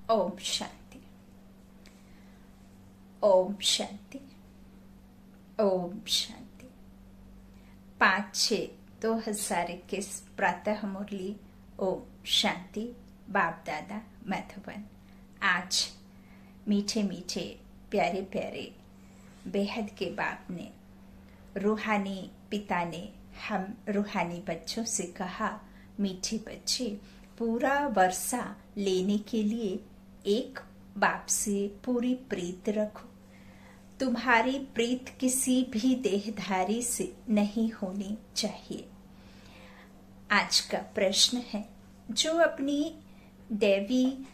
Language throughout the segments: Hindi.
ओम शांति। ओम शांति। ओम शांति। 5/6/2021 प्रातः मुरली। ओम शांति। बाप दादा मधुबन। आज मीठे मीठे प्यारे प्यारे बेहद के बाप ने, रूहानी पिता ने हम रूहानी बच्चों से कहा, मीठे बच्चे, पूरा वर्षा लेने के लिए एक बाप से पूरी प्रीत रखो। तुम्हारी प्रीत किसी भी देहधारी से नहीं होनी चाहिए। आज का प्रश्न है, जो अपने दैवी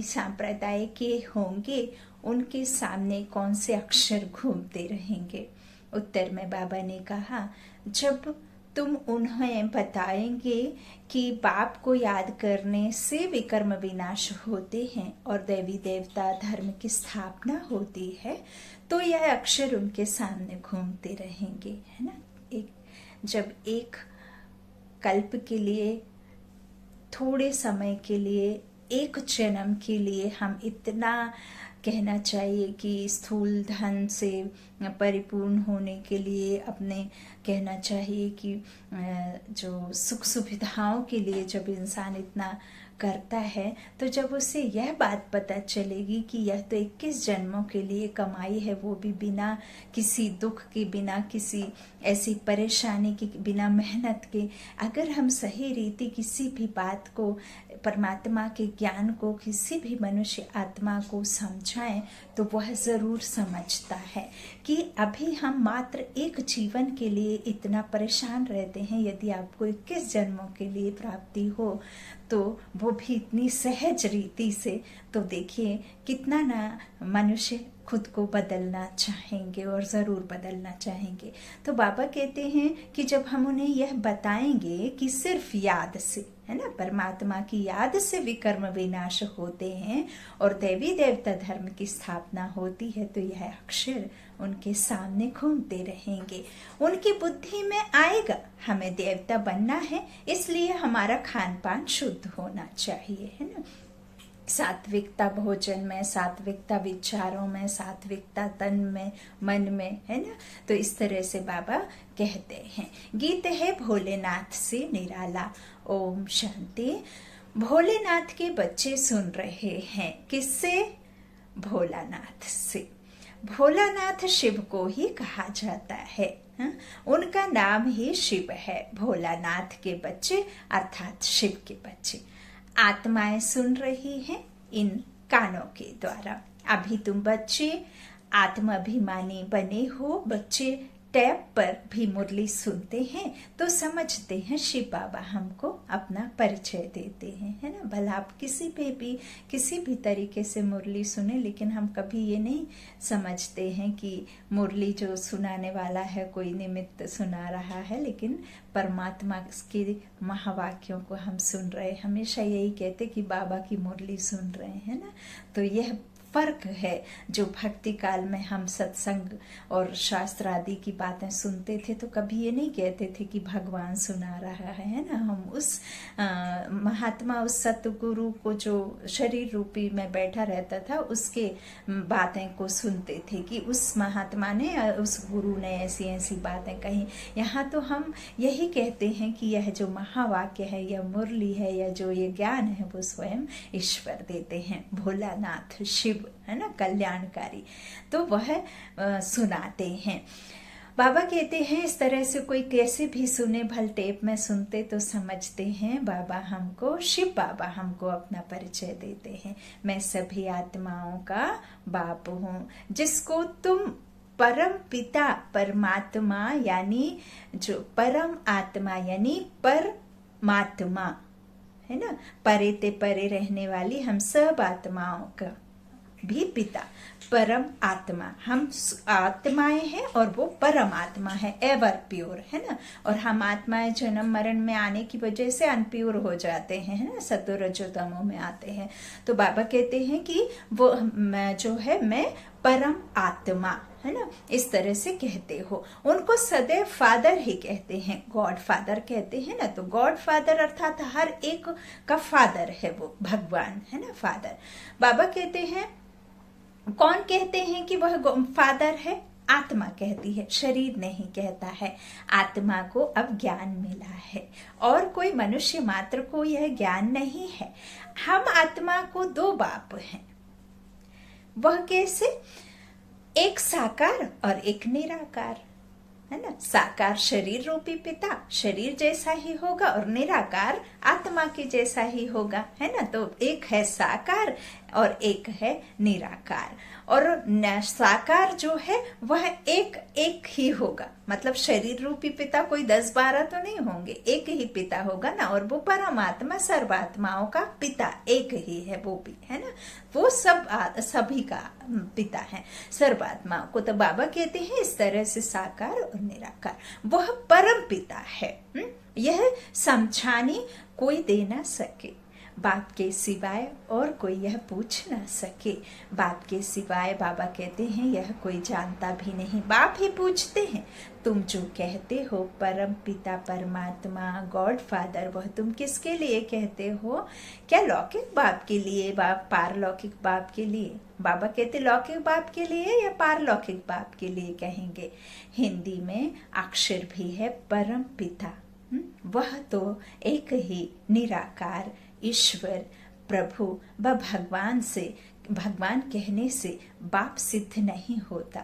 संप्रदाय के होंगे, उनके सामने कौन से अक्षर घूमते रहेंगे? उत्तर में बाबा ने कहा, जब तुम उन्हें बताएंगे कि बाप को याद करने से विकर्म विनाश होते हैं और देवी देवता धर्म की स्थापना होती है, तो यह अक्षर उनके सामने घूमते रहेंगे, है ना। जब एक कल्प के लिए, थोड़े समय के लिए, एक जन्म के लिए हम इतना कहना चाहिए कि स्थूल धन से परिपूर्ण होने के लिए, अपने कहना चाहिए कि जो सुख सुविधाओं के लिए जब इंसान इतना करता है, तो जब उसे यह बात पता चलेगी कि यह तो 21 जन्मों के लिए कमाई है, वो भी बिना किसी दुख के, बिना किसी ऐसी परेशानी के, बिना मेहनत के, अगर हम सही रीति किसी भी बात को, परमात्मा के ज्ञान को किसी भी मनुष्य आत्मा को समझाएं, तो वह जरूर समझता है कि अभी हम मात्र एक जीवन के लिए इतना परेशान रहते हैं। यदि आपको 21 जन्मों के लिए प्राप्ति हो, तो वो भी इतनी सहज रीति से, तो देखिए कितना ना मनुष्य खुद को बदलना चाहेंगे और जरूर बदलना चाहेंगे। तो बाबा कहते हैं कि जब हम उन्हें यह बताएंगे कि सिर्फ याद से, है ना, परमात्मा की याद से विकर्म विनाश होते हैं और देवी देवता धर्म की स्थापना होती है, तो यह अक्षर उनके सामने घूमते रहेंगे। उनकी बुद्धि में आएगा, हमें देवता बनना है, इसलिए हमारा खान पान शुद्ध होना चाहिए, है ना। सात्विकता भोजन में, सात्विकता विचारों में, सात्विकता तन में, मन में, है ना। तो इस तरह से बाबा कहते हैं। गीत है भोलेनाथ से निराला। ओम शांति। भोलेनाथ के बच्चे सुन रहे हैं, किससे? भोलानाथ से। भोलानाथ शिव को ही कहा जाता है, उनका नाम ही शिव है। भोलानाथ के बच्चे अर्थात शिव के बच्चे। आत्माएं सुन रही हैं इन कानों के द्वारा। अभी तुम बच्चे आत्माभिमानी बने हो, बच्चे टैब पर भी मुरली सुनते हैं तो समझते हैं शिव बाबा हमको अपना परिचय देते हैं, है ना। भला आप किसी भी तरीके से मुरली सुने, लेकिन हम कभी ये नहीं समझते हैं कि मुरली जो सुनाने वाला है कोई निमित्त सुना रहा है, लेकिन परमात्मा के महावाक्यों को हम सुन रहे। हमेशा यही कहते कि बाबा की मुरली सुन रहे हैं ना। तो यह फर्क है। जो भक्ति काल में हम सत्संग और शास्त्र आदि की बातें सुनते थे, तो कभी ये नहीं कहते थे कि भगवान सुना रहा है ना। हम उस महात्मा, उस सतगुरु को जो शरीर रूपी में बैठा रहता था, उसके बातें को सुनते थे कि उस महात्मा ने, उस गुरु ने ऐसी ऐसी बातें कही। यहाँ तो हम यही कहते हैं कि यह जो महावाक्य है, यह मुरली है, या जो ये ज्ञान है, वो स्वयं ईश्वर देते हैं। भोलानाथ शिव, है ना, कल्याणकारी, तो वह सुनाते हैं। बाबा कहते हैं इस तरह से कोई कैसे भी सुने, भल टेप में सुनते तो समझते हैं बाबा हमको, शिव बाबा हमको अपना परिचय देते हैं। मैं सभी आत्माओं का बाप हूँ, जिसको तुम परम पिता परमात्मा, यानी जो परम आत्मा यानी परमात्मा, है ना, परे ते परे रहने वाली हम सब आत्माओं का भी पिता परम आत्मा। हम आत्माएं हैं और वो परम आत्मा है, एवर प्योर, है ना। और हम आत्माएं जन्म मरण में आने की वजह से अनप्योर हो जाते हैं, है ना, सतो रजो तमो में आते हैं। तो बाबा कहते हैं कि वो जो है मैं परम आत्मा, है ना, इस तरह से कहते हो। उनको सदैव फादर ही कहते हैं, गॉड फादर कहते हैं ना। तो गॉड फादर अर्थात हर एक का फादर है, वो भगवान है ना, फादर। बाबा कहते हैं, कौन कहते हैं कि वह फादर है? आत्मा कहती है, शरीर नहीं कहता है। आत्मा को अब ज्ञान मिला है और कोई मनुष्य मात्र को यह ज्ञान नहीं है। हम आत्मा को दो बाप हैं। वह कैसे? एक साकार और एक निराकार, है ना। साकार शरीर रूपी पिता, शरीर जैसा ही होगा, और निराकार आत्मा के जैसा ही होगा, है ना। तो एक है साकार और एक है निराकार। और साकार जो है वह एक एक ही होगा, मतलब शरीर रूपी पिता कोई 10-12 तो नहीं होंगे, एक ही पिता होगा ना। और वो परमात्मा सर्वात्माओं का पिता एक ही है, वो भी है ना। वो सभी का पिता है, सर्वात्माओं को। तो बाबा कहते हैं इस तरह से साकार और निराकार वह परम पिता है। यह समझाने कोई दे ना सके, बाप के सिवाय और कोई यह पूछ ना सके। बाप के सिवाय बाबा कहते हैं यह कोई जानता भी नहीं। बाप ही पूछते हैं, तुम जो कहते हो परम पिता परमात्मा गॉड फादर, वह तुम किसके लिए कहते हो? क्या लौकिक बाप के लिए, बाप पारलौकिक बाप के लिए? बाबा कहते लौकिक बाप के लिए या पारलौकिक बाप के लिए कहेंगे? हिंदी में अक्षर भी है परम पिता, वह तो एक ही निराकार ईश्वर प्रभु व भगवान से, भगवान कहने से बाप सिद्ध नहीं होता।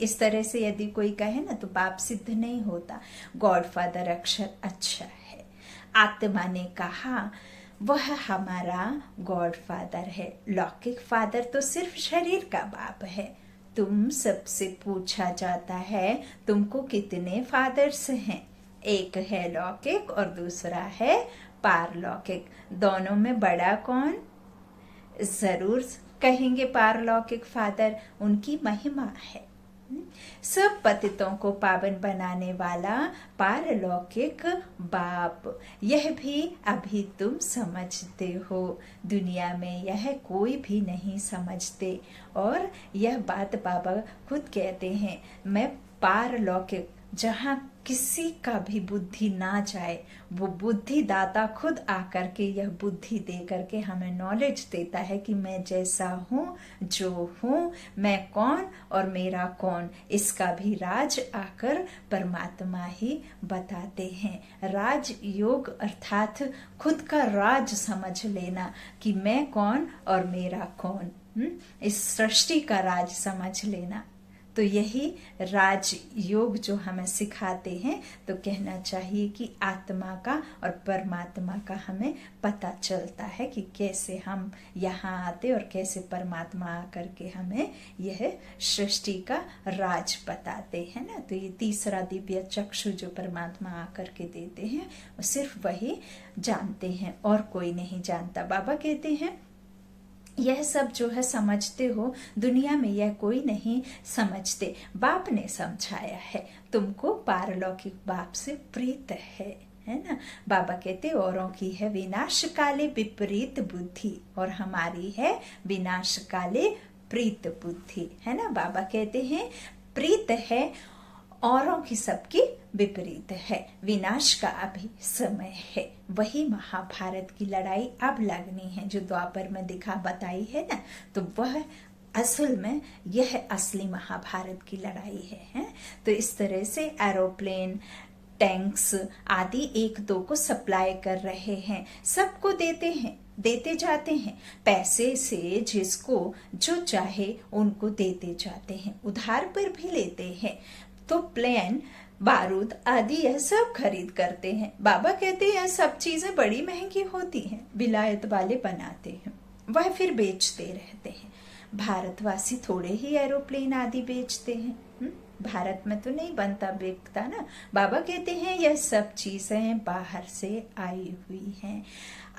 इस तरह से यदि कोई कहे ना तो बाप सिद्ध नहीं होता। गॉड फादर अक्षर अच्छा है। आत्मा ने कहा वह हमारा गॉड फादर है। लौकिक फादर तो सिर्फ शरीर का बाप है। तुम सबसे पूछा जाता है तुमको कितने फादर्स हैं? एक है लौकिक और दूसरा है पारलौकिक। दोनों में बड़ा कौन? जरूर कहेंगे पारलौकिक फादर, उनकी महिमा है। सब पतितों को पावन बनाने वाला पारलौकिक बाप, यह भी अभी तुम समझते हो। दुनिया में यह कोई भी नहीं समझते। और यह बात बाबा खुद कहते हैं, मैं पारलौकिक, जहाँ किसी का भी बुद्धि ना जाए, वो बुद्धि दाता खुद आकर के यह बुद्धि दे करके हमें नॉलेज देता है कि मैं जैसा हूँ, जो हूँ, मैं कौन और मेरा कौन, इसका भी राज आकर परमात्मा ही बताते हैं। राज योग अर्थात खुद का राज समझ लेना कि मैं कौन और मेरा कौन, इस सृष्टि का राज समझ लेना। तो यही राज योग जो हमें सिखाते हैं। तो कहना चाहिए कि आत्मा का और परमात्मा का हमें पता चलता है कि कैसे हम यहाँ आते और कैसे परमात्मा आकर के हमें यह सृष्टि का राज बताते हैं ना। तो ये तीसरा दिव्य चक्षु जो परमात्मा आकर के देते हैं, सिर्फ वही जानते हैं और कोई नहीं जानता। बाबा कहते हैं यह सब जो है समझते हो, दुनिया में यह कोई नहीं समझते, बाप ने समझाया है। तुमको पारलौकिक बाप से प्रीत है ना। बाबा कहते औरों की है विनाश काले विपरीत बुद्धि और हमारी है विनाश काले प्रीत बुद्धि, है ना। बाबा कहते हैं प्रीत है, औरों की सबकी विपरीत है। विनाश का अभी समय है। वही महाभारत की लड़ाई अब लगनी है जो द्वापर में बताई है ना। तो वह असल में यह असली महाभारत की लड़ाई है। तो इस तरह से एरोप्लेन, टैंक्स आदि 1-2 को सप्लाई कर रहे हैं, सबको देते जाते हैं पैसे से, जिसको जो चाहे उनको देते जाते हैं, उधार पर भी लेते हैं। तो प्लेन, बारूद आदि यह सब खरीद करते हैं। बाबा कहते हैं यह सब चीजें बड़ी महंगी होती हैं, विलायत वाले बनाते हैं, वह फिर बेचते रहते हैं। भारतवासी थोड़े ही एरोप्लेन आदि बेचते हैं, भारत में तो नहीं बनता बिकता ना। बाबा कहते हैं यह सब चीजें बाहर से आई हुई हैं।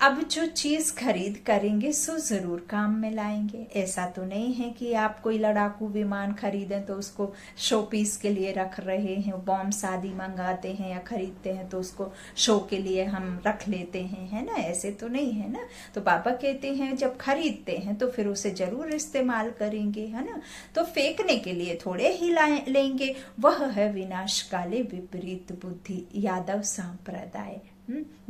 अब जो चीज खरीद करेंगे सो जरूर काम में लाएंगे। ऐसा तो नहीं है कि आप कोई लड़ाकू विमान खरीदें तो उसको शो पीस के लिए रख रहे हैं, बॉम्ब आदि मंगाते हैं या खरीदते हैं तो उसको शो के लिए हम रख लेते हैं, है ना, ऐसे तो नहीं है ना। तो बाबा कहते हैं जब खरीदते हैं तो फिर उसे जरूर इस्तेमाल करेंगे, है ना, तो फेंकने के लिए थोड़े ही लेंगे। वह है विनाश काले विपरीत बुद्धि, यादव संप्रदाय।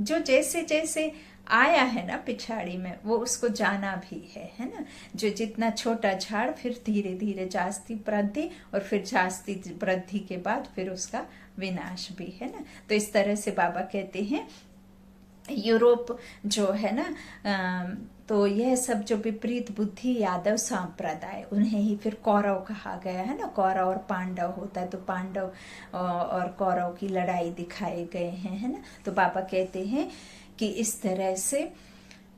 जो जैसे जैसे आया है ना पिछाड़ी में वो उसको जाना भी है ना। जो जितना छोटा झाड़ फिर धीरे धीरे जास्ती वृद्धि और फिर जास्ती वृद्धि के बाद फिर उसका विनाश भी है ना। तो इस तरह से बाबा कहते हैं यूरोप जो है ना, तो यह सब जो विपरीत बुद्धि यादव संप्रदाय, उन्हें ही फिर कौरव कहा गया है ना। कौरव और पांडव होता है तो पांडव और कौरव की लड़ाई दिखाए गए हैं, है ना। तो बाबा कहते हैं कि इस तरह से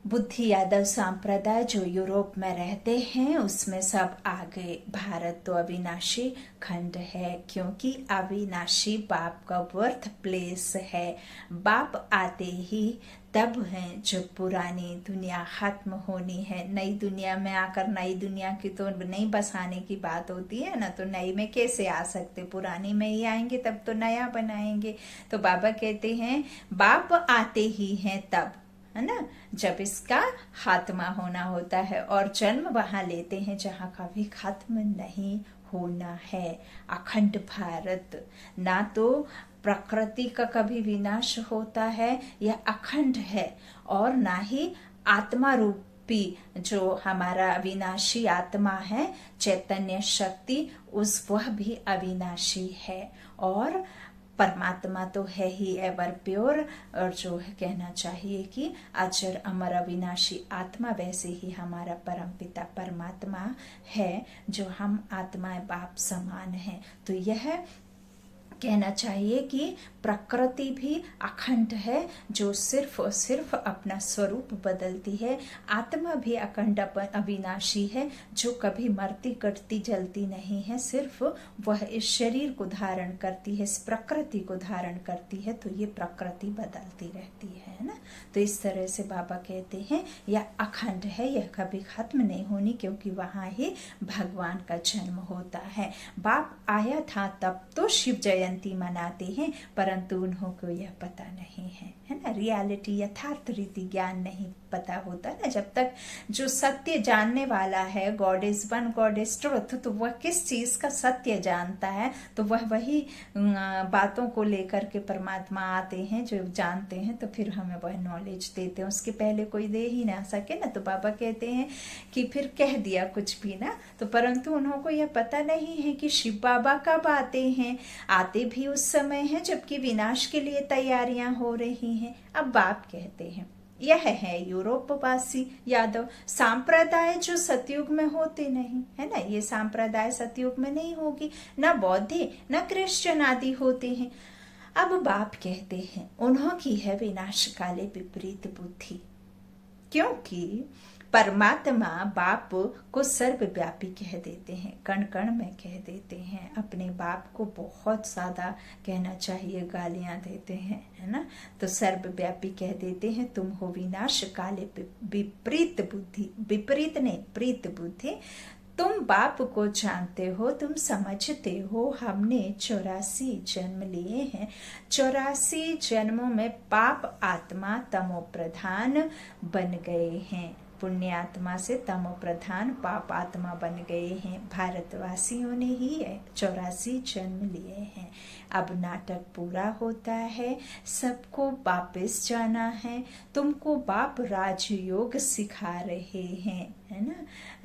बुद्धि यादव संप्रदाय जो यूरोप में रहते हैं उसमें सब आ गए। भारत तो अविनाशी खंड है क्योंकि अविनाशी बाप का बर्थ प्लेस है। बाप आते ही तब है जब पुरानी दुनिया खत्म होनी है। नई दुनिया में आकर नई दुनिया की तो नहीं बसाने की बात होती है ना, तो नई में कैसे आ सकते, पुरानी में ही आएंगे तब तो नया बनाएंगे। तो बाबा कहते हैं बाप आते ही हैं तब, है ना, जब इसका खात्मा होना होता है और जन्म वहां लेते हैं जहां कभी खत्म नहीं होना है। अखंड भारत, ना तो प्रकृति का कभी विनाश होता है, यह अखंड है, और ना ही आत्मा रूपी जो हमारा अविनाशी आत्मा है चैतन्य शक्ति, उस वह भी अविनाशी है। और परमात्मा तो है ही एवर प्योर, और जो है कहना चाहिए कि अजर अमर अविनाशी आत्मा, वैसे ही हमारा परम पिता परमात्मा है जो हम आत्माएं बाप समान हैं। तो यह कहना चाहिए कि प्रकृति भी अखंड है जो सिर्फ और सिर्फ अपना स्वरूप बदलती है। आत्मा भी अखंड अविनाशी है जो कभी मरती कटती जलती नहीं है, सिर्फ वह इस शरीर को धारण करती है, इस प्रकृति को धारण करती है। तो ये प्रकृति बदलती रहती है ना। तो इस तरह से बाबा कहते हैं यह अखंड है, यह कभी खत्म नहीं होनी, क्योंकि वहां ही भगवान का जन्म होता है। बाप आया था तब तो शिव जयंती मनाते हैं, परंतु उन्हों को यह पता नहीं है ना, रियलिटी यथार्थ रीति ज्ञान नहीं पता होता ना। जब तक जो सत्य जानने वाला है, God is one, God is truth, तो वह किस चीज का सत्य जानता है तो वह वही बातों को लेकर के परमात्मा आते हैं जो जानते हैं, तो फिर हमें वह नॉलेज देते हैं। उसके पहले कोई दे ही ना सके ना। तो बाबा कहते हैं कि फिर कह दिया कुछ भी ना, तो परंतु उन्हों को यह पता नहीं है कि शिव बाबा कब आते हैं। आते भी उस समय है जबकि विनाश के लिए तैयारियां हो रही हैं। अब बाप कहते हैं यह है यूरोपवासी यादव सांप्रदाय जो सतयुग में होते नहीं, है ना। ये सांप्रदाय सतयुग में नहीं होगी, न बौद्ध न क्रिश्चियन आदि होते हैं। अब बाप कहते हैं उन्हों की है विनाश काले विपरीत बुद्धि, क्योंकि परमात्मा बाप को सर्वव्यापी कह देते हैं, कण कण में कह देते हैं। अपने बाप को बहुत ज्यादा कहना चाहिए गालियां देते हैं, है ना। तो सर्वव्यापी कह देते हैं तुम हो विनाश काले विपरीत बुद्धि, विपरीत नहीं प्रीत बुद्धि। तुम बाप को जानते हो, तुम समझते हो हमने 84 जन्म लिए हैं। 84 जन्मों में पाप आत्मा तमो प्रधान बन गए हैं, पुण्य आत्मा से तमो प्रधान पाप आत्मा बन गए हैं। भारतवासियों ने ही 84 जन्म लिए हैं। अब नाटक पूरा होता है, सबको वापस जाना है। तुमको बाप राजयोग सिखा रहे हैं, है ना।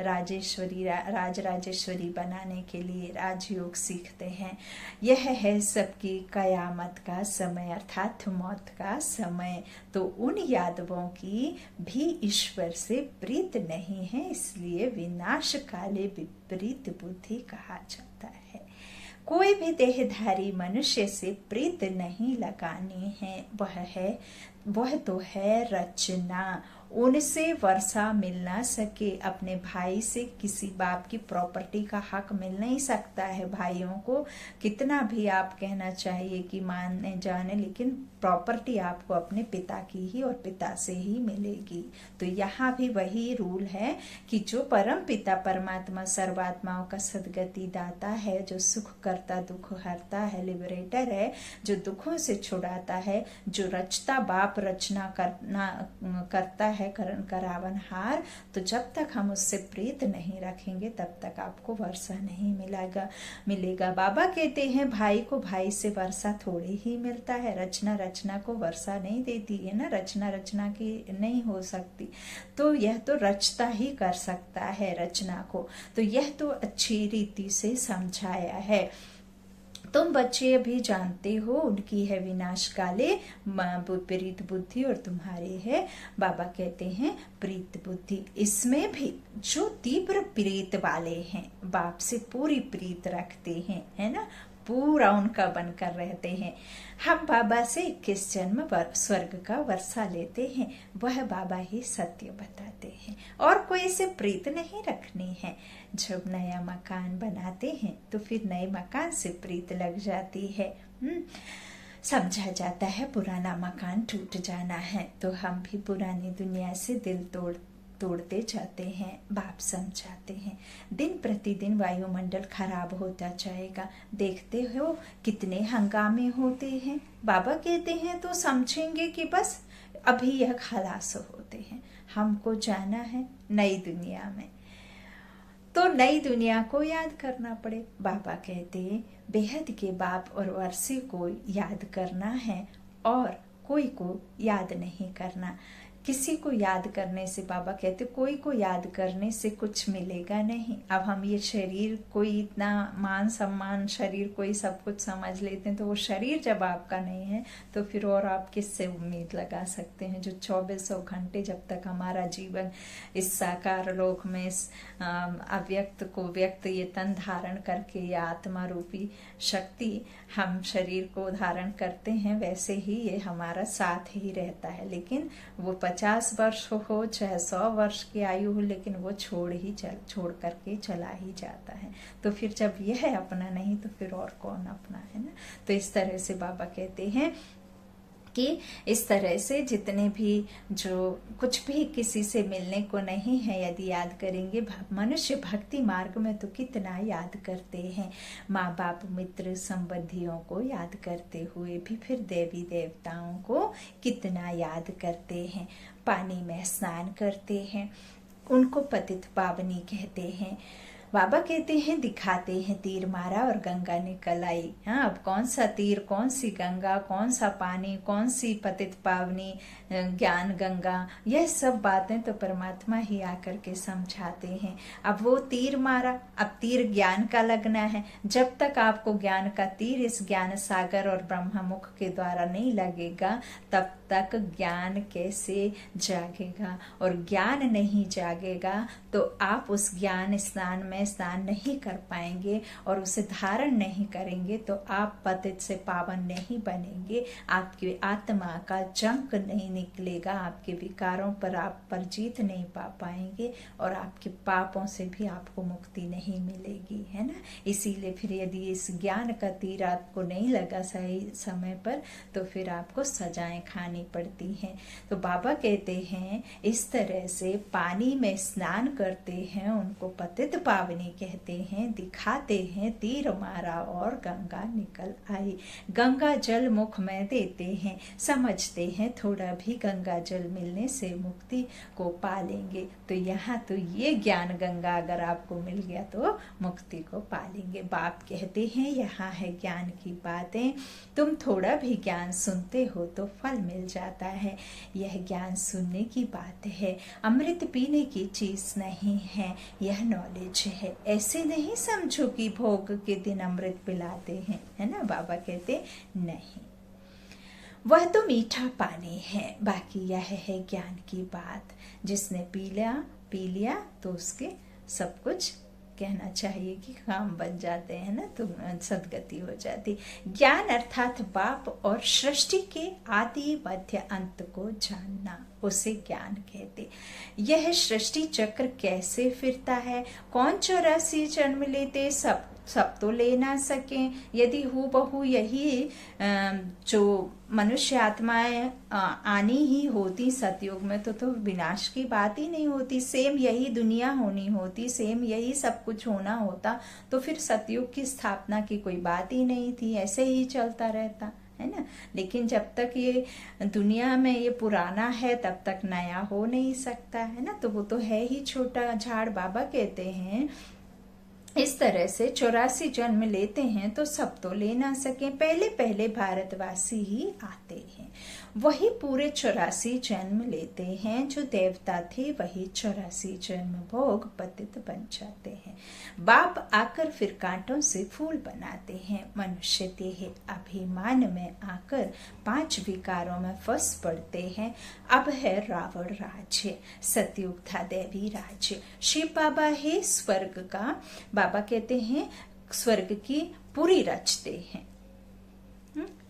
राजेश्वरी राजराजेश्वरी बनाने के लिए राजयोग सीखते हैं। यह है सबकी कयामत का समय अर्थात मौत का समय। तो उन यादवों की भी ईश्वर से प्रीत नहीं है, इसलिए विनाश काले विपरीत बुद्धि कहा जाता है। कोई भी देहधारी मनुष्य से प्रीत नहीं लगानी है, वह तो है रचना। उनसे वर्षा मिल ना सके, अपने भाई से किसी बाप की प्रॉपर्टी का हक मिल नहीं सकता है। भाइयों को कितना भी आप कहना चाहिए कि माने जाने, लेकिन प्रॉपर्टी आपको अपने पिता की ही और पिता से ही मिलेगी। तो यहाँ भी वही रूल है कि जो परम पिता परमात्मा सर्वात्माओं का सदगति दाता है, जो सुख करता दुख हरता है, लिबरेटर है, जो दुखों से छुड़ाता है, जो रचता बाप रचना करता है करावनहार, तो जब तक हम उससे प्रीत नहीं रखेंगे तब तक आपको वर्षा नहीं मिलेगा। बाबा कहते हैं भाई को भाई से वर्षा थोड़ी ही मिलता है, रचना को वर्षा नहीं देती है ना, रचना की नहीं हो सकती। तो यह तो रचता ही कर सकता है रचना को। तो यह तो अच्छी रीति से समझाया है। तुम बच्चे अभी जानते हो उनकी है विनाश काले विपरीत बुद्धि और तुम्हारी है, बाबा कहते हैं, प्रीत बुद्धि। इसमें भी जो तीव्र प्रीत वाले हैं, बाप से पूरी प्रीत रखते हैं, है ना, पूरा उनका बनकर रहते हैं। हम बाबा से 21 जन्म स्वर्ग का वर्षा लेते हैं, वह बाबा ही सत्य बताते हैं, और कोई से प्रीत नहीं रखनी है। जब नया मकान बनाते हैं तो फिर नए मकान से प्रीत लग जाती है। समझा जाता है पुराना मकान टूट जाना है, तो हम भी पुरानी दुनिया से दिल तोड़ते जाते हैं। बाप समझाते हैं दिन प्रतिदिन वायुमंडल खराब होता जाएगा, देखते हो कितने हंगामे होते हैं। बाबा कहते हैं तो समझेंगे कि बस अभी यह खलास होते हैं, हमको जाना है नई दुनिया में, तो नई दुनिया को याद करना पड़े। बाबा कहते हैं बेहद के बाप और वर्षे को याद करना है और कोई को याद नहीं करना। किसी को याद करने से, बाबा कहते कोई को याद करने से कुछ मिलेगा नहीं। अब हम ये शरीर, कोई इतना मान सम्मान शरीर, कोई सब कुछ समझ लेते हैं, तो वो शरीर जब आपका नहीं है तो फिर और आप किससे उम्मीद लगा सकते हैं। जो 2400 घंटे जब तक हमारा जीवन इस साकार लोक में, इस अव्यक्त को व्यक्त ये तन धारण करके, ये आत्मा रूपी शक्ति हम शरीर को धारण करते हैं, वैसे ही ये हमारा साथ ही रहता है। लेकिन वो 50 वर्ष हो चाहे 100 वर्ष की आयु हो, लेकिन वो छोड़ करके चला ही जाता है। तो फिर जब यह है अपना नहीं तो फिर और कौन अपना, है ना। तो इस तरह से बाबा कहते हैं कि इस तरह से जितने भी जो कुछ भी किसी से मिलने को नहीं है, यदि याद करेंगे, मनुष्य भक्ति मार्ग में तो कितना याद करते हैं, माँ बाप मित्र संबंधियों को याद करते हुए भी फिर देवी देवताओं को कितना याद करते हैं। पानी में स्नान करते हैं, उनको पतित पावनी कहते हैं। बाबा कहते हैं दिखाते हैं तीर मारा और गंगा निकल आई। हाँ, अब कौन सा तीर, कौन सी गंगा, कौन सा पानी, कौन सी पतित पावनी, ज्ञान गंगा, यह सब बातें तो परमात्मा ही आकर के समझाते हैं। अब वो तीर मारा, अब तीर ज्ञान का लगना है। जब तक आपको ज्ञान का तीर इस ज्ञान सागर और ब्रह्म मुख के द्वारा नहीं लगेगा, तब तक ज्ञान कैसे जागेगा। और ज्ञान नहीं जागेगा तो आप उस ज्ञान स्नान में स्नान नहीं कर पाएंगे और उसे धारण नहीं करेंगे, तो आप पतित से पावन नहीं बनेंगे। आपकी आत्मा का जंक नहीं निकलेगा, आपके विकारों पर आप पर जीत नहीं पा पाएंगे और आपके पापों से भी आपको मुक्ति नहीं मिलेगी, है ना। इसीलिए फिर यदि इस ज्ञान का तीर आपको नहीं लगा सही समय पर, तो फिर आपको सजाएं खानी पड़ती हैं। तो बाबा कहते हैं इस तरह से पानी में स्नान करते हैं, उनको पतित पावनी कहते हैं, दिखाते हैं तीर मारा और गंगा निकल आई। गंगा जल मुख में देते हैं, समझते हैं थोड़ा भी गंगा जल मिलने से मुक्ति को पालेंगे। तो यहाँ तो ये ज्ञान गंगा अगर आपको मिल गया तो मुक्ति को पालेंगे। बाप कहते हैं यहाँ है ज्ञान की बातें, तुम थोड़ा भी ज्ञान सुनते हो तो फल मिल जाता है। यह ज्ञान सुनने की बात है, अमृत पीने की चीज नहीं है, यह नॉलेज है। ऐसे नहीं समझो कि भोग के दिन अमृत पिलाते हैं, है ना। बाबा कहते नहीं, वह तो मीठा पानी है, बाकी यह है ज्ञान की बात। जिसने पी लिया तो उसके सब कुछ कहना चाहिए कि काम बन जाते हैं ना, तो सदगति हो जाती। ज्ञान अर्थात बाप और सृष्टि के आदि मध्य अंत को जानना, उसे ज्ञान कहते। यह सृष्टि चक्र कैसे फिरता है, कौन 84 जन्म लेते, सब तो ले ना सके। यदि हूबहू यही जो मनुष्य आत्माएं आनी ही होती सतयुग में, तो विनाश की बात ही नहीं होती। सेम यही दुनिया होनी होती, सेम यही सब कुछ होना होता, तो फिर सतयुग की स्थापना की कोई बात ही नहीं थी, ऐसे ही चलता रहता है ना। लेकिन जब तक ये दुनिया में ये पुराना है तब तक नया हो नहीं सकता है ना, तो वो तो है ही छोटा झाड़। बाबा कहते हैं इस तरह से 84 जन्म लेते हैं तो सब तो ले ना सके, पहले पहले भारतवासी ही आते हैं, वही पूरे 84 जन्म लेते हैं। जो देवता थे वही 84 जन्म भोग पतित बन जाते हैं। बाप आकर फिर कांटों से फूल बनाते हैं। मनुष्य देह अभिमान में आकर 5 विकारों में फंस पड़ते हैं। अब है रावण राज्य, सतयुग था दैवी राज्य। शिव बाबा है स्वर्ग का, बाबा कहते हैं स्वर्ग की पूरी रचते हैं,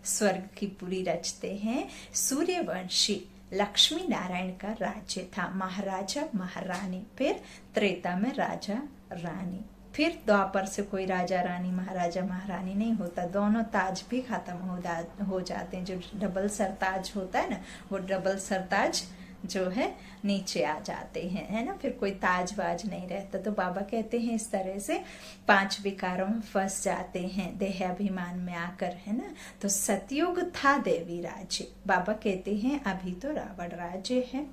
स्वर्ग की पूरी रचते हैं। सूर्यवंशी लक्ष्मी नारायण का राज्य था, महाराजा महारानी, फिर त्रेता में राजा रानी, फिर द्वापर से कोई राजा रानी महाराजा महारानी नहीं होता, दोनों ताज भी खत्म हो जाते हैं। जो डबल सरताज होता है ना, वो डबल सरताज जो है नीचे आ जाते हैं, है ना, फिर कोई ताजबाज नहीं रहता। तो बाबा कहते हैं इस तरह से 5 विकारों में फंस जाते हैं देहाभिमान में आकर, है ना। तो सतयुग था देवी राज्य, बाबा कहते हैं अभी तो रावण राज्य है।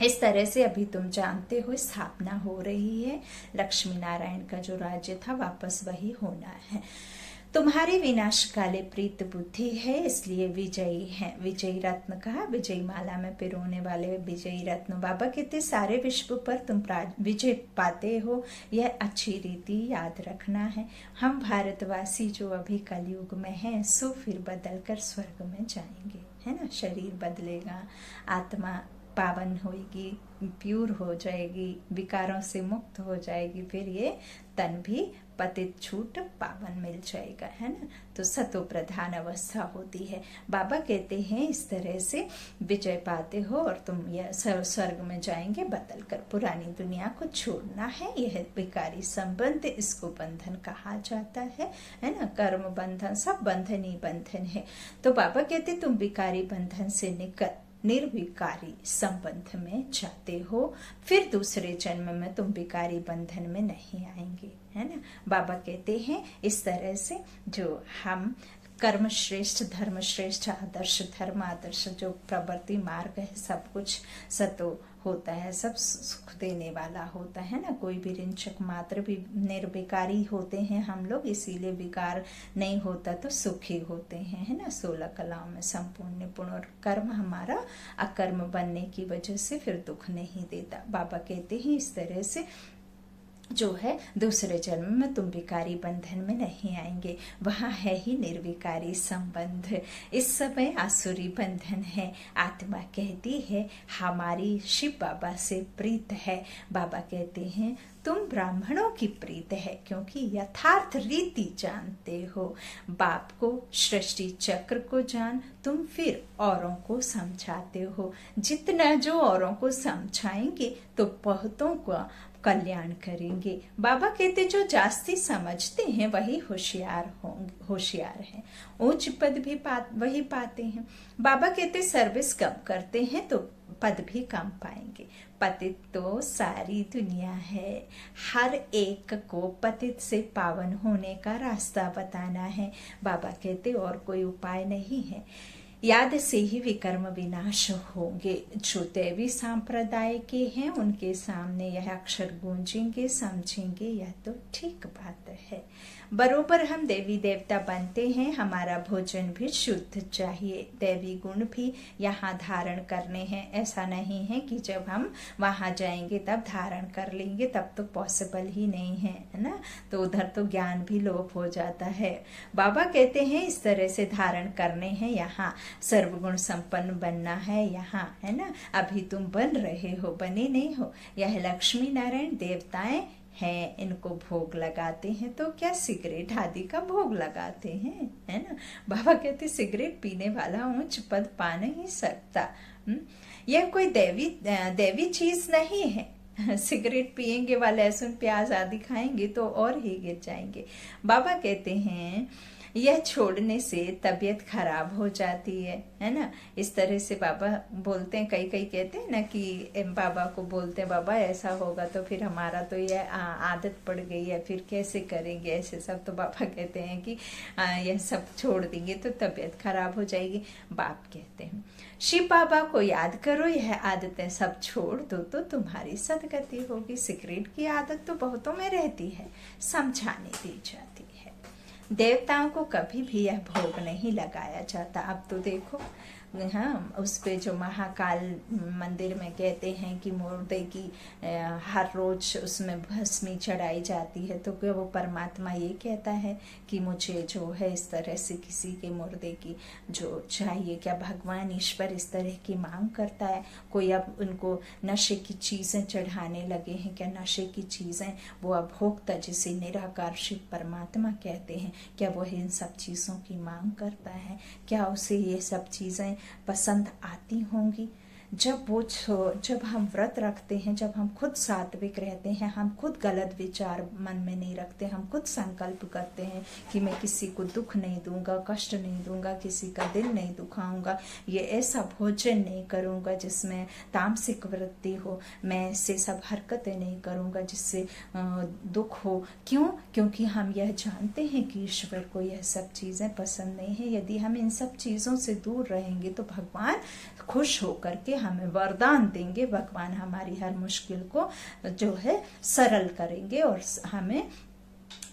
इस तरह से अभी तुम जानते हो स्थापना हो रही है, लक्ष्मी नारायण का जो राज्य था वापस वही होना है। तुम्हारी विनाश काले प्रीत बुद्धि है, इसलिए विजयी है। विजयी रत्न कहा, विजयी माला में पिरोने वाले विजयी रत्न। बाबा कहते सारे विश्व पर तुम विजय पाते हो, यह अच्छी रीति याद रखना है। हम भारतवासी जो अभी कलयुग में हैं, सो फिर बदल कर स्वर्ग में जाएंगे, है ना। शरीर बदलेगा, आत्मा पावन होगी, प्यूर हो जाएगी, विकारों से मुक्त हो जाएगी, फिर ये तन भी पतित छूट पावन मिल जाएगा, है ना। तो सतो प्रधान अवस्था होती है। बाबा कहते हैं इस तरह से विजय पाते हो और तुम यह स्वर्ग में जाएंगे बदल कर। पुरानी दुनिया को छोड़ना है, यह विकारी संबंध, इसको बंधन कहा जाता है ना। कर्म बंधन, सब बंधन ही बंधन है। तो बाबा कहते तुम विकारी बंधन से निकल निर्विकारी संबंध में जाते हो, फिर दूसरे जन्म में तुम विकारी बंधन में नहीं आएंगे, है ना। बाबा कहते हैं इस तरह से जो हम कर्म श्रेष्ठ, धर्म श्रेष्ठ, आदर्श धर्म, आदर्श जो प्रवृत्ति मार्ग है, सब कुछ सतो होता है, सब सुख देने वाला होता है ना। कोई भी ऋंचक मात्र भी निर्विकारी होते हैं हम लोग, इसीलिए विकार नहीं होता तो सुखी होते हैं, है ना। 16 कलाओं में संपूर्ण निपुण, और कर्म हमारा अकर्म बनने की वजह से फिर दुख नहीं देता। बाबा कहते हैं इस तरह से जो है दूसरे जन्म में तुम विकारी बंधन में नहीं आएंगे, वहां है ही निर्विकारी संबंध। इस समय आसुरी बंधन है। आत्मा कहती है हमारी शिव बाबा से प्रीत है। बाबा कहते हैं तुम ब्राह्मणों की प्रीत है, क्योंकि यथार्थ रीति जानते हो। बाप को, सृष्टि चक्र को जान, तुम फिर औरों को समझाते हो। जितना जो औरों को समझाएंगे तो बहुतों का कल्याण करेंगे। बाबा कहते जो जास्ती समझते हैं वही होशियार हैं, उच्च पद भी वही पाते हैं। बाबा कहते सर्विस कम करते हैं तो पद भी कम पाएंगे। पतित तो सारी दुनिया है, हर एक को पतित से पावन होने का रास्ता बताना है। बाबा कहते और कोई उपाय नहीं है, याद से ही विकर्म विनाश होंगे। जो दैवी संप्रदाय के हैं उनके सामने यह अक्षर गूंजेंगे, समझेंगे, यह तो ठीक बात है। बरोबर हम देवी देवता बनते हैं, हमारा भोजन भी शुद्ध चाहिए, दैवी गुण भी यहाँ धारण करने हैं। ऐसा नहीं है कि जब हम वहां जाएंगे तब धारण कर लेंगे, तब तो पॉसिबल ही नहीं है ना। तो उधर तो ज्ञान भी लोप हो जाता है। बाबा कहते हैं इस तरह से धारण करने हैं यहाँ। सर्वगुण संपन्न बनना है यहाँ, है ना। अभी तुम बन रहे हो, बने नहीं हो। यह लक्ष्मी नारायण देवताएं हैं, इनको भोग लगाते हैं तो क्या सिगरेट आदि का भोग लगाते हैं, है ना। बाबा कहते सिगरेट पीने वाला ऊंच पद पा नहीं सकता। यह कोई देवी चीज नहीं है। सिगरेट पिएंगे व लहसुन प्याज आदि खाएंगे तो और ही गिर जाएंगे। बाबा कहते हैं यह छोड़ने से तबीयत खराब हो जाती है ना। इस तरह से बाबा बोलते हैं। कई कहते हैं ना कि बाबा को बोलते हैं बाबा ऐसा होगा तो फिर हमारा तो यह आदत पड़ गई है, फिर कैसे करेंगे ऐसे सब। तो बाबा कहते हैं कि यह सब छोड़ देंगे तो तबीयत खराब हो जाएगी। बाप कहते हैं शिव बाबा को याद करो, यह आदतें सब छोड़ दो तो तुम्हारी सदगति होगी। सिगरेट की आदत तो बहुतों में रहती है, समझाने दी जाती है। देवताओं को कभी भी यह भोग नहीं लगाया जाता। अब तो देखो, हाँ, उस पे जो महाकाल मंदिर में कहते हैं कि मुर्दे की हर रोज उसमें भस्मी चढ़ाई जाती है, तो क्या वो परमात्मा ये कहता है कि मुझे जो है इस तरह से किसी के मुर्दे की जो चाहिए? क्या भगवान ईश्वर इस तरह की मांग करता है? कोई अब उनको नशे की चीजें चढ़ाने लगे हैं, क्या नशे की चीजें वो अभोक्ता जिसे निराकार शिव परमात्मा कहते हैं, क्या वो इन सब चीजों की मांग करता है? क्या उसे ये सब चीजें पसंद आती होंगी? जब हम व्रत रखते हैं, जब हम खुद सात्विक रहते हैं, हम खुद गलत विचार मन में नहीं रखते, हम खुद संकल्प करते हैं कि मैं किसी को दुख नहीं दूंगा, कष्ट नहीं दूंगा, किसी का दिल नहीं दुखाऊंगा, ये ऐसा भोजन नहीं करूंगा जिसमें तामसिक वृत्ति हो, मैं ऐसे सब हरकतें नहीं करूंगा जिससे दुख हो। क्यों? क्योंकि हम यह जानते हैं कि ईश्वर को यह सब चीजें पसंद नहीं है। यदि हम इन सब चीजों से दूर रहेंगे तो भगवान खुश होकर के हमें वरदान देंगे। भगवान हमारी हर मुश्किल को जो है सरल करेंगे और हमें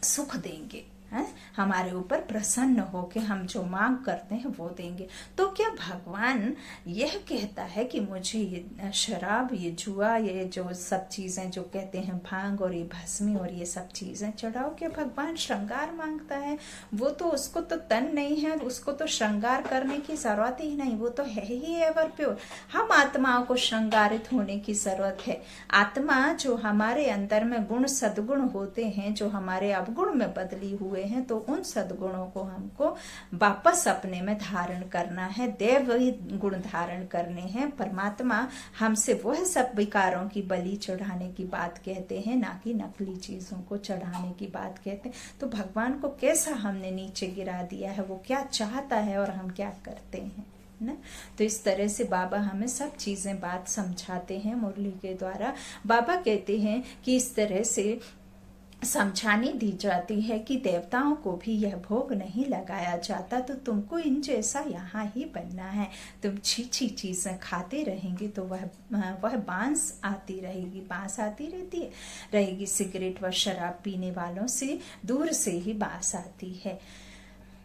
सुख देंगे, है? हमारे ऊपर प्रसन्न होके हम जो मांग करते हैं वो देंगे। तो क्या भगवान यह कहता है कि मुझे ये शराब, ये जुआ, ये जो सब चीजें जो कहते हैं भांग और ये भस्मी और ये सब चीजें चढ़ाओ? क्या भगवान श्रृंगार मांगता है? वो तो, उसको तो तन नहीं है, उसको तो श्रृंगार करने की जरूरत ही नहीं, वो तो है ही एवर प्योर। हम आत्माओं को श्रृंगारित होने की जरूरत है। आत्मा जो हमारे अंदर में गुण सदगुण होते हैं, जो हमारे अवगुण में बदली हुए हैं, तो उन सद्गुणों को हमको वापस अपने में धारण करना है, देवी गुण धारण करने हैं। परमात्मा हमसे वह सब विकारों की बलि चढ़ाने की बात कहते हैं, ना कि नकली चीजों को चढ़ाने की बात कहते हैं। तो भगवान को कैसा हमने नीचे गिरा दिया है, वो क्या चाहता है और हम क्या करते हैं ना। तो इस तरह से बाबा हमें सब चीजें बात समझाते हैं मुरली के द्वारा। बाबा कहते हैं कि इस तरह से समझाने दी जाती है कि देवताओं को भी यह भोग नहीं लगाया जाता, तो तुमको इन जैसा यहाँ ही बनना है। तुम छी चीजें खाते रहेंगे तो वह बांस आती रहेगी, बांस आती रहेगी। सिगरेट व शराब पीने वालों से दूर से ही बांस आती है।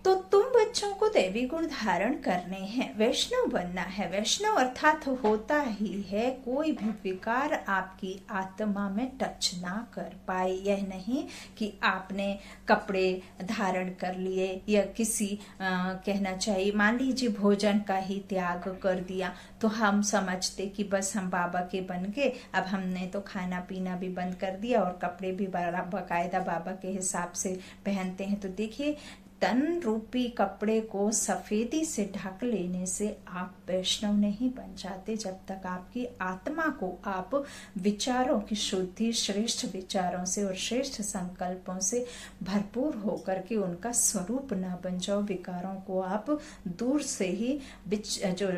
तो तुम बच्चों को दैवी गुण धारण करने हैं, वैष्णव बनना है। वैष्णव अर्थात होता ही है कोई भी विकार आपकी आत्मा में टच ना कर पाए। यह नहीं कि आपने कपड़े धारण कर लिए या किसी कहना चाहिए, मान लीजिए भोजन का ही त्याग कर दिया, तो हम समझते कि बस हम बाबा के बन गए, अब हमने तो खाना पीना भी बंद कर दिया और कपड़े भी बाकायदा बाबा के हिसाब से पहनते हैं। तो देखिए, तन रूपी कपड़े को सफेदी से ढक लेने से आप वैष्णव नहीं बन जाते। जब तक आपकी आत्मा को आप विचारों की शुद्धि, श्रेष्ठ विचारों से और श्रेष्ठ संकल्पों से भरपूर होकर के उनका स्वरूप न बन जाओ। विकारों को आप दूर से ही, जो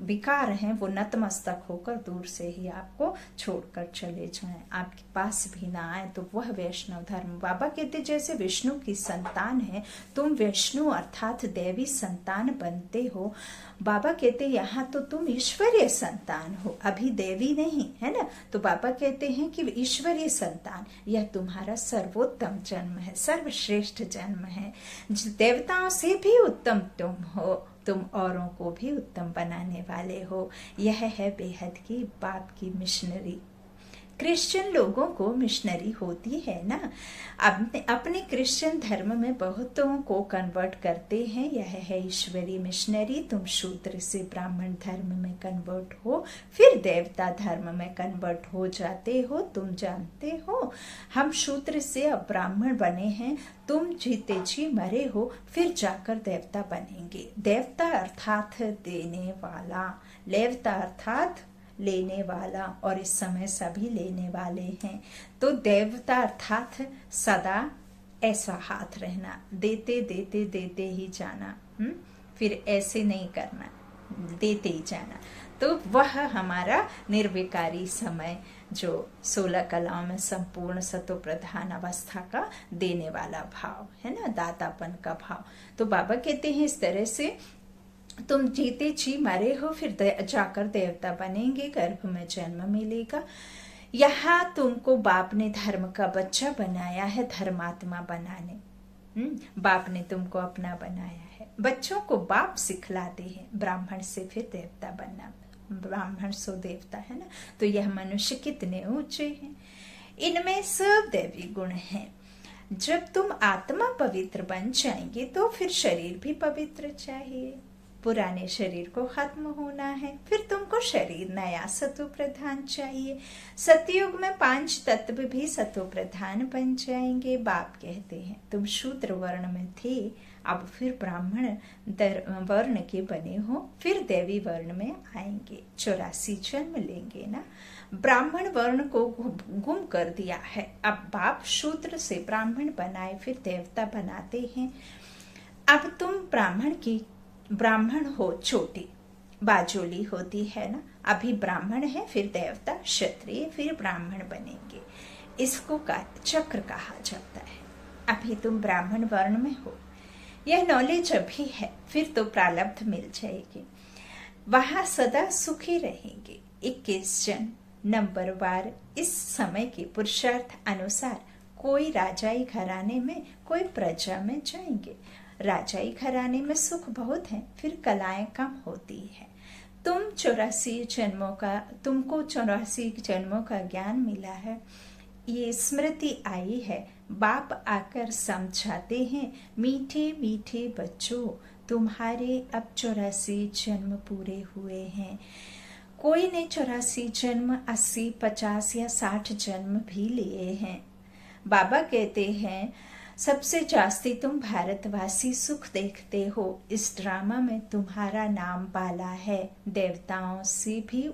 विकार हैं वो नतमस्तक होकर दूर से ही आपको छोड़कर चले जाएं, आपके पास भी ना आए, तो वह वैष्णव धर्म। बाबा कहते जैसे विष्णु की संतान है, तुम विष्णु अर्थात देवी संतान बनते हो। बाबा कहते यहाँ तो तुम ईश्वरीय संतान हो, अभी देवी नहीं, है ना। तो बाबा कहते हैं कि ईश्वरीय संतान यह तुम्हारा सर्वोत्तम जन्म है, सर्वश्रेष्ठ जन्म है। देवताओं से भी उत्तम तुम हो, तुम औरों को भी उत्तम बनाने वाले हो। यह है बेहद की बाप की मिशनरी। क्रिश्चियन लोगों को मिशनरी होती है ना, अपने क्रिश्चियन धर्म में बहुतों को कन्वर्ट करते हैं। यह है ईश्वरी मिशनरी। तुम शूद्र से ब्राह्मण धर्म में कन्वर्ट हो, फिर देवता धर्म में कन्वर्ट हो जाते हो। तुम जानते हो हम शूद्र से अब ब्राह्मण बने हैं, तुम जीते जी मरे हो, फिर जाकर देवता बनेंगे। देवता अर्थात देने वाला, लेवता अर्थात लेने वाला, और इस समय सभी लेने वाले हैं। तो देवता अर्थात सदा ऐसा हाथ रहना, देते देते देते ही जाना, फिर ऐसे नहीं करना, देते ही जाना। तो वह हमारा निर्विकारी समय जो 16 कलाओं में संपूर्ण सतो प्रधान अवस्था का देने वाला भाव है ना, दातापन का भाव। तो बाबा कहते हैं इस तरह से तुम जीते जी मरे हो, फिर जाकर देवता बनेंगे, गर्भ में जन्म मिलेगा। यहाँ तुमको बाप ने धर्म का बच्चा बनाया है, धर्मात्मा बनाने। बाप ने तुमको अपना बनाया है। बच्चों को बाप सिखलाते हैं ब्राह्मण से फिर देवता बनना, ब्राह्मण सो देवता है ना। तो यह मनुष्य कितने ऊंचे हैं, इनमें सब दैवी गुण हैं। जब तुम आत्मा पवित्र बन जाएंगे तो फिर शरीर भी पवित्र चाहिए। पुराने शरीर को खत्म होना है, फिर तुमको शरीर नया सतो प्रधान चाहिए। सतयुग में 5 तत्व भी सतो प्रधान बन जाएंगे। बाप कहते हैं तुम शूद्र वर्ण में थे, अब फिर ब्राह्मण वर्ण के बने हो, फिर देवी वर्ण में आएंगे, 84 जन्म लेंगे ना। ब्राह्मण वर्ण को गुम कर दिया है, अब बाप शूद्र से ब्राह्मण बनाए, फिर देवता बनाते हैं। अब तुम ब्राह्मण हो, छोटी बाजोली होती है ना, अभी ब्राह्मण है, फिर देवता, क्षत्रिय, फिर ब्राह्मण बनेंगे। इसको चक्र कहा जाता है। अभी तुम ब्राह्मण वर्ण में हो, यह नॉलेज अभी है, फिर तो प्रारब्ध मिल जाएगी, वहां सदा सुखी रहेंगे। 21 जन नंबरवार इस समय के पुरुषार्थ अनुसार कोई राजाई घराने में, कोई प्रजा में जाएंगे। राजाई घराने में सुख बहुत है, फिर कलाएं कम होती है। तुमको 84 जन्मों का ज्ञान मिला है, ये स्मृति आई है। बाप आकर समझाते हैं, मीठे मीठे बच्चों, तुम्हारे अब 84 जन्म पूरे हुए हैं। कोई ने 84 जन्म 80, 50 या 60 जन्म भी लिए हैं। बाबा कहते हैं सबसे जास्ती तुम भारतवासी सुख देखते हो, इस ड्रामा में तुम्हारा नाम पाला है। देवताओं से भी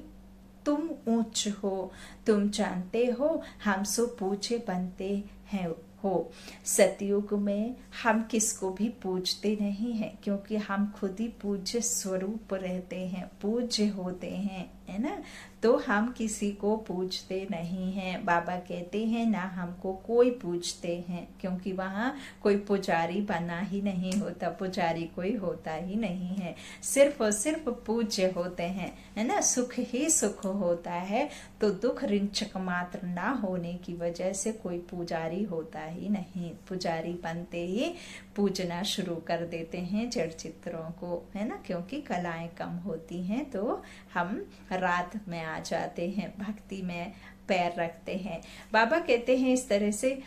तुम ऊंच हो, तुम जानते हो हम सो पूज्य बनते हैं हो। सतयुग में हम किसको भी पूजते नहीं हैं, क्योंकि हम खुद ही पूज्य स्वरूप रहते हैं, पूज्य होते हैं, है ना। तो हम किसी को पूजते नहीं हैं। बाबा कहते हैं ना हमको कोई पूजते हैं, क्योंकि वहाँ कोई पुजारी बना ही नहीं होता, पुजारी कोई होता ही नहीं है, सिर्फ और सिर्फ पूज्य होते हैं, है ना। सुख ही सुख होता है, तो दुख रिंचक मात्र ना होने की वजह से कोई पुजारी होता ही नहीं। पुजारी बनते ही पूजना शुरू कर देते हैं जड़ चित्रों को, है ना, क्योंकि कलाएं कम होती हैं, तो हम रात में आ जाते हैं, भक्ति में पैर रखते हैं। बाबा कहते हैं इस तरह से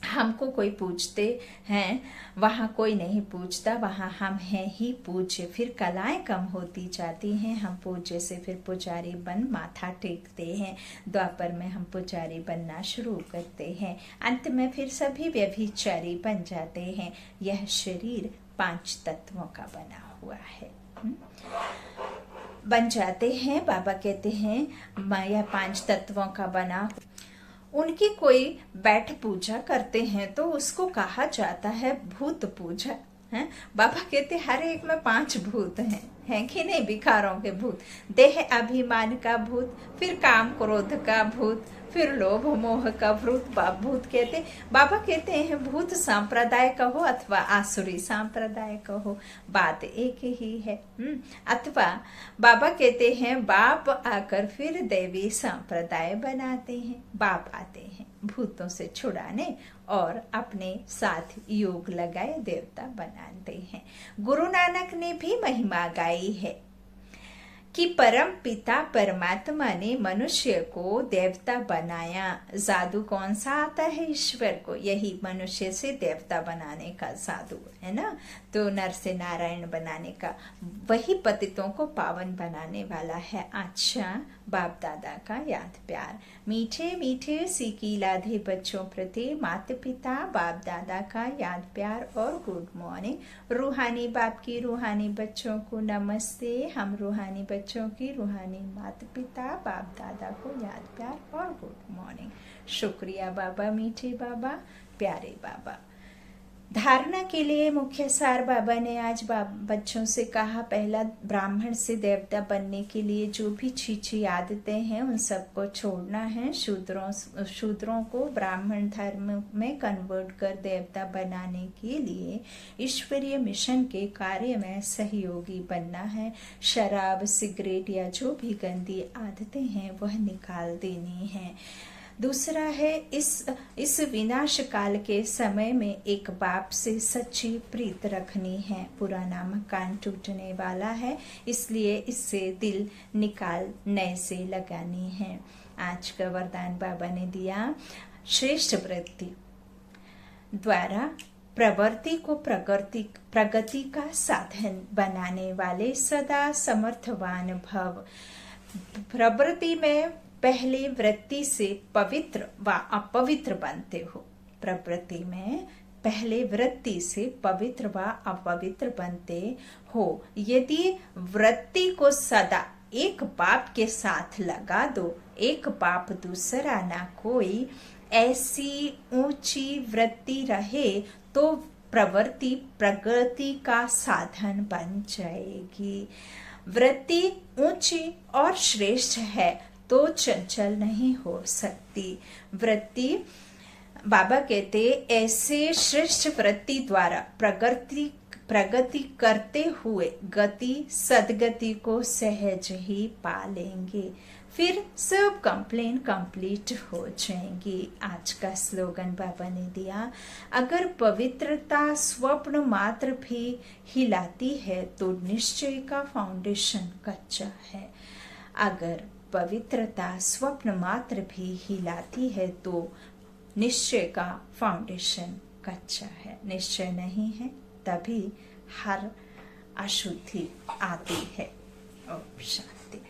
हमको कोई पूछते हैं, वहाँ कोई नहीं पूछता, वहाँ हम हैं ही पूज्य। फिर कलाएं कम होती जाती हैं, हम पूज्य से फिर पुजारी बन माथा टेकते हैं। द्वापर में हम पुजारी बनना शुरू करते हैं, अंत में फिर सभी व्यभिचारी बन जाते हैं। यह शरीर 5 तत्वों का बना हुआ है, बन जाते हैं। बाबा कहते हैं यह 5 तत्वों का बना, उनकी कोई बैठ पूजा करते हैं तो उसको कहा जाता है भूत पूजा, है। बाबा कहते हर एक में 5 भूत हैं कि नहीं, विकारों के भूत, देह अभिमान का भूत, फिर काम क्रोध का भूत, फिर लोभ मोह का भूत। भूत कहते, बाबा कहते हैं भूत सांप्रदाय कहो अथवा आसुरी सांप्रदाय कहो, बात एक ही है। अथवा बाबा कहते हैं बाप आकर फिर देवी सांप्रदाय बनाते हैं। बाप आते हैं भूतों से छुड़ाने और अपने साथ योग लगाए देवता बनाते हैं। गुरु नानक ने भी महिमा गाई है, कि परम पिता परमात्मा ने मनुष्य को देवता बनाया। जादू कौन सा आता है ईश्वर को? यही मनुष्य से देवता बनाने का जादू है ना। तो नर से नारायण बनाने का, वही पतितों को पावन बनाने वाला है। अच्छा, बाप दादा का याद प्यार। मीठे मीठे सीखी लाधे बच्चों प्रति माता पिता बाप दादा का याद प्यार और गुड मॉर्निंग। रूहानी बाप की रूहानी बच्चों को नमस्ते। हम रूहानी बच्चों की रूहानी माता पिता बाप दादा को याद प्यार और गुड मॉर्निंग। शुक्रिया बाबा, मीठे बाबा, प्यारे बाबा। धारणा के लिए मुख्य सार बाबा ने आज बच्चों से कहा, पहला, ब्राह्मण से देवता बनने के लिए जो भी छीछी आदतें हैं उन सबको छोड़ना है। शूद्रों को ब्राह्मण धर्म में कन्वर्ट कर देवता बनाने के लिए ईश्वरीय मिशन के कार्य में सहयोगी बनना है। शराब, सिगरेट या जो भी गंदी आदतें हैं वह निकाल देनी है। दूसरा है, इस विनाश काल के समय में एक बाप से सच्ची प्रीत रखनी है। पुराना मकान टूटने वाला है, इसलिए इससे दिल निकाल नए से लगानी है। आज का वरदान बाबा ने दिया, श्रेष्ठ वृत्ति द्वारा प्रवृत्ति को प्रगति का साधन बनाने वाले सदा समर्थवान भव। प्रवृत्ति में पहले वृत्ति से पवित्र व अपवित्र बनते हो। प्रवृत्ति में पहले वृत्ति से पवित्र व अपवित्र बनते हो। यदि वृत्ति को सदा एक बाप के साथ लगा दो, एक बाप दूसरा ना कोई, ऐसी ऊंची वृत्ति रहे तो प्रवृत्ति प्रगति का साधन बन जाएगी। वृत्ति ऊंची और श्रेष्ठ है तो चंचल नहीं हो सकती। वृत्ति, बाबा कहते, ऐसे श्रेष्ठ वृत्ति द्वारा प्रगति करते हुए गति सदगति को सहज ही पा लेंगे। फिर सब कंप्लेन कंप्लीट हो जाएंगी। आज का स्लोगन बाबा ने दिया, अगर पवित्रता स्वप्न मात्र भी हिलाती है तो निश्चय का फाउंडेशन कच्चा है। अगर पवित्रता स्वप्न मात्र भी हिलाती है तो निश्चय का फाउंडेशन कच्चा है। निश्चय नहीं है तभी हर अशुद्धि आती है। ओम शांति।